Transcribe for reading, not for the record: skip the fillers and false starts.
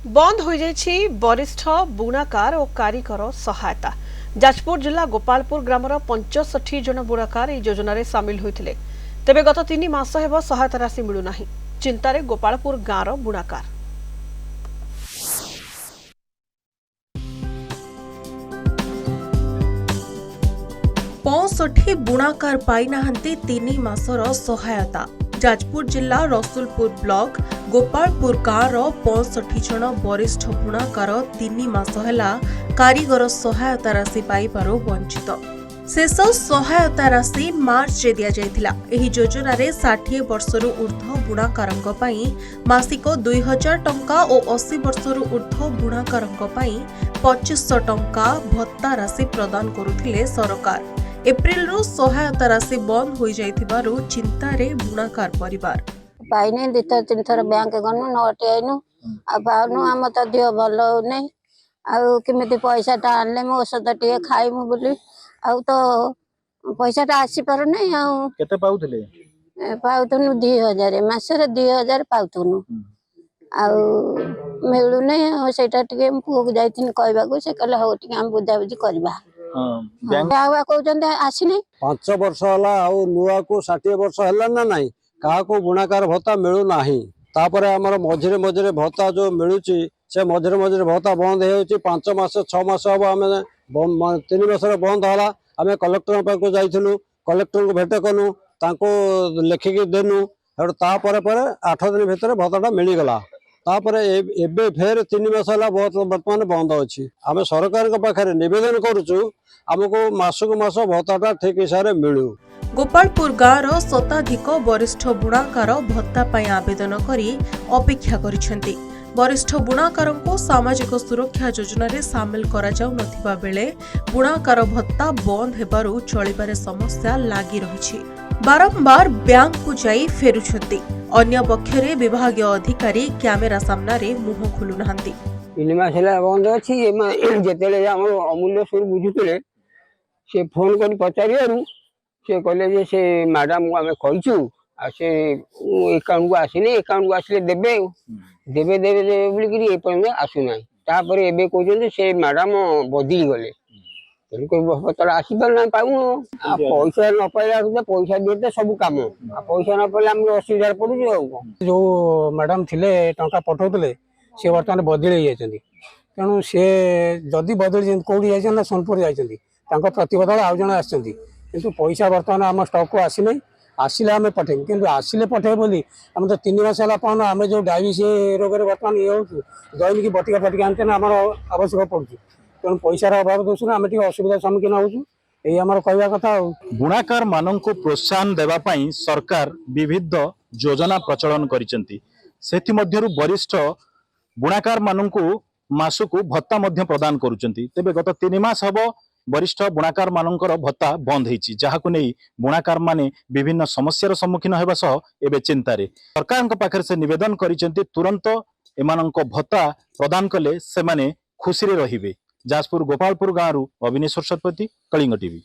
बंद हो जाइछि वरिष्ठ बुणाकार और कारीगर सहायता। जाजपुर जिला गोपालपुर ग्रामर 65 जन बुणाकार এই योजन सामिल होते तेबे गत 3 मास हेब सहायता राशि मिलूना। चिंतार गोपालपुर गाँवर बुणाकार। पौंसठी बुणाकार पाई नाहंती 3 मासर सहायता। जाजपुर जिला रसुलपुर ब्लॉक गोपालपुर गाँवर 65 जन वरिष्ठ बुणाकार 3 मास हैला कारीगर सहायता राशि पाइबारु वंचित। शेष सहायता राशि मार्च दिया जायतिला। एही योजना रे 60 वर्षरु ऊर्ध्व बुणाकारंक पई मासिक 2000 टंका और 80 वर्षरु ऊर्ध्व बुणाकारंक पई 2500 टंका भत्ता राशि प्रदान करुथिले सरकार। एप्रिल रो सहायता राशि बंद हो जाइथिबारु चिंतारे बुणाकार परिवार। पाइने दि थर तीन थर बैंक गनु नटे आइनु आ पाउनु आम त दियो भल नै आ केमिति पैसा टा आनले मो औषध टिए खाइमु बोली आ तो पैसा टा आसी पर नै आ केते पाउथले पाउथनु 2000 मासरे 2000 पाउथनु आ मिलु नै सेटा टिके पुक जाइथिन कहबा को से कहले हो टिके हम बुझा बुझी करबा। बैंक आवा कहउचंदे आसी नै 5 वर्ष होला आ नुआ को 60 वर्ष हला ना नाही का को बुणाकार भत्ता मिलु नाही। तापरे हमर मझिरे मझिरे भत्ता जो मिलुची से मझिरे मझिरे भत्ता बंद हेउची 5 मास 6 मास अब हमें 3 मास बंद होला। हमें कलेक्टर पाको जाइथिलु कलेक्टर को भेट कनु ताको लेखिक देनु और तापरे परे 8 दिन भीतर भत्ताटा मिली गला। तापरे एबे फेर 3 मास होला वर्तमान बंद अछि। हमें सरकार के पाखरे निवेदन करूछु हमको मासको मास भत्ताटा ठीक हिसाब रे मिलु। गोपालपुर गाँवर शताधिक वरिष्ठ बुणाकार भत्ता पाई आवेदन करी अपेक्षा करिसेंती। वरिष्ठ बुणाकार को सामाजिक सुरक्षा योजना रे सामिल करा जाउ नथिबा बेले बुणाकार भत्ता बंद हेबारु चलिबारे समस्या लागि रहिछि। बारंबार बैंक को जाई फेरुछंती। अन्य पक्षरे विभागीय अधिकारी कैमेरा सामना रे मुह खुलु नहंती। इनिमा सेला बंद अछि जेतेले हम अमूल्य सुर बुझुतले से फोन कर पचारियारू से कहले जे से मैडम आमे कहिछु आ से अकाउंट को आसीने अकाउंट को आसले देबे देबे देबे देबे बोली कि ए पर आसु नाही। तापरे एबे कहजन से मैडम बदली गले तेन को पतर आसी पर ना पाऊ आ पैसा न पाइला तो पैसा देते सब काम आ पैसा न पाइला हम असुविधा पडु जो मैडम थिले टंका पठौतले से वर्तमान बदली जाइछन्ती। तेणु से जदि बदली कौड़ी जाइछन ना सोनपुर जाइछन्ती तांको प्रतिबदल आउ जण आछन्ती किंतु पैसा वर्तमान आम स्टॉक को आसी नै आसिले आम पठेम किंतु आसिले पठे बोली हम तो 3 मास होला पाउन आम जो डायबिटीज रोग रे वर्तमान ये होछु दैनिक बटिका फटिका आनते ना हमर आवश्यक पड़छु। तेणु पैसा अभाव दोसु आम टिके असुविधा सम्मुखीन होछु एई हमर कहवा कथा। बुणाकार माननको प्रोत्साहन देबा पई सरकार विविध योजना प्रचलन करिसेंती। सेथि मध्यरु वरिष्ठ बुणाकार माननको मासको भत्ता मध्य प्रदान करूचंती। तेबे गत 3 मास हबो वरिष्ठ बुणाकार मानकर भत्ता बंद होईछि जाहाकु नै बुणाकार माने विभिन्न समस्यार सम्मुखीन हेबा सह एबे चिंतारे सरकारक पाखर से निवेदन करिसेंती तुरंत एमानक भत्ता प्रदान कले से माने खुशी रे रहिबे। जाजपुर गोपालपुर गाँव अविनेश्वर शतपथी, कलिंग टीवी।